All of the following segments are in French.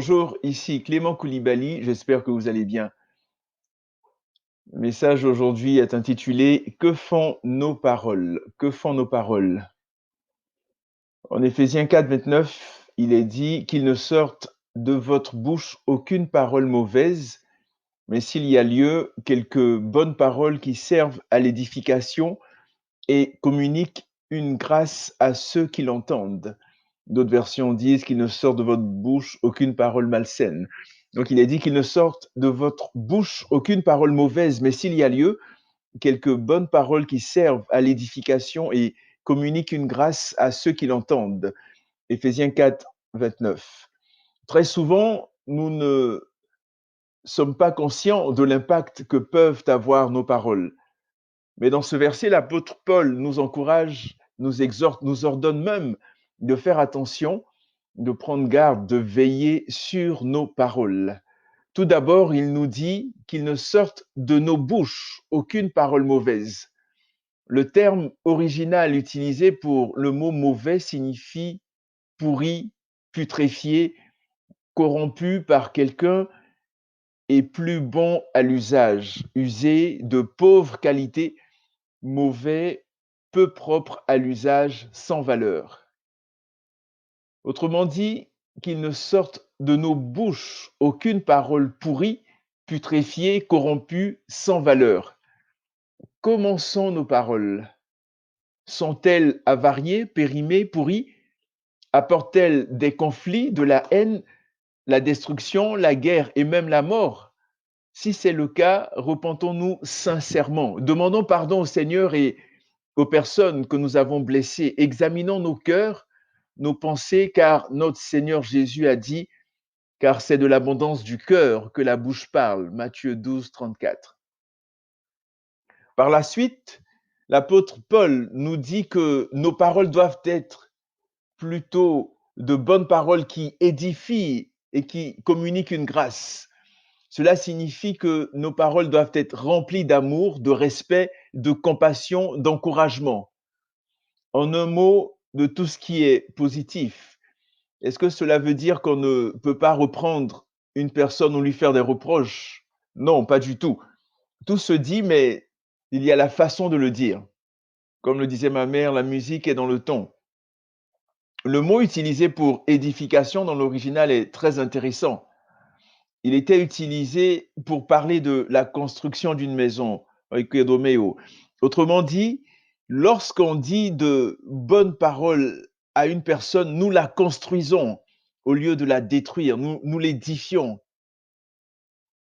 Bonjour, ici Clément Koulibaly, j'espère que vous allez bien. Le message aujourd'hui est intitulé « Que font nos paroles ?» Que font nos paroles? En Éphésiens 4, 29, il est dit qu'il ne sorte de votre bouche aucune parole mauvaise, mais s'il y a lieu, quelques bonnes paroles qui servent à l'édification et communiquent une grâce à ceux qui l'entendent. D'autres versions disent qu'il ne sort de votre bouche aucune parole malsaine. Donc il est dit qu'il ne sorte de votre bouche aucune parole mauvaise, mais s'il y a lieu, quelques bonnes paroles qui servent à l'édification et communiquent une grâce à ceux qui l'entendent. Éphésiens 4, 29. Très souvent, nous ne sommes pas conscients de l'impact que peuvent avoir nos paroles. Mais dans ce verset, l'apôtre Paul nous encourage, nous exhorte, nous ordonne même de faire attention, de prendre garde, de veiller sur nos paroles. Tout d'abord, il nous dit qu'il ne sorte de nos bouches aucune parole mauvaise. Le terme original utilisé pour le mot mauvais signifie pourri, putréfié, corrompu par quelqu'un et plus bon à l'usage, usé de pauvre qualité, mauvais, peu propre à l'usage, sans valeur. Autrement dit, qu'il ne sorte de nos bouches aucune parole pourrie, putréfiée, corrompue, sans valeur. Comment sont nos paroles? Sont-elles avariées, périmées, pourries? Apportent-elles des conflits, de la haine, la destruction, la guerre et même la mort? Si c'est le cas, repentons-nous sincèrement. Demandons pardon au Seigneur et aux personnes que nous avons blessées. Examinons nos cœurs, nos pensées, car notre Seigneur Jésus a dit, car c'est de l'abondance du cœur que la bouche parle. Matthieu 12, 34. Par la suite, l'apôtre Paul nous dit que nos paroles doivent être plutôt de bonnes paroles qui édifient et qui communiquent une grâce. Cela signifie que nos paroles doivent être remplies d'amour, de respect, de compassion, d'encouragement. En un mot, de tout ce qui est positif. Est-ce que cela veut dire qu'on ne peut pas reprendre une personne ou lui faire des reproches? Non, pas du tout. Tout se dit, mais il y a la façon de le dire. Comme le disait ma mère, la musique est dans le ton. Le mot utilisé pour édification dans l'original est très intéressant. Il était utilisé pour parler de la construction d'une maison, oikodomeo. Autrement dit, lorsqu'on dit de bonnes paroles à une personne, nous la construisons au lieu de la détruire, nous l'édifions.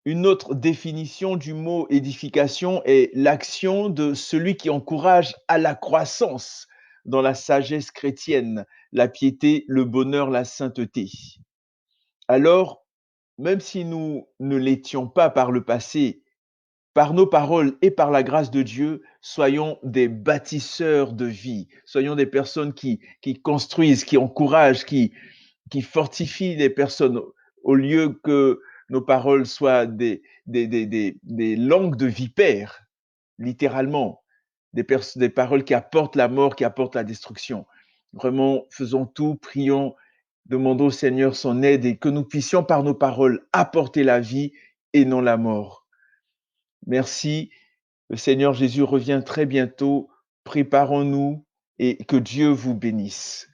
Une autre définition du mot édification est l'action de celui qui encourage à la croissance dans la sagesse chrétienne, la piété, le bonheur, la sainteté. Alors, même si nous ne l'étions pas par le passé, par nos paroles et par la grâce de Dieu, soyons des bâtisseurs de vie, soyons des personnes qui construisent, qui encouragent, qui fortifient les personnes au lieu que nos paroles soient des langues de vipères, littéralement, des paroles qui apportent la mort, qui apportent la destruction. Vraiment, faisons tout, prions, demandons au Seigneur son aide et que nous puissions par nos paroles apporter la vie et non la mort. Merci. Le Seigneur Jésus revient très bientôt. Préparons-nous et que Dieu vous bénisse.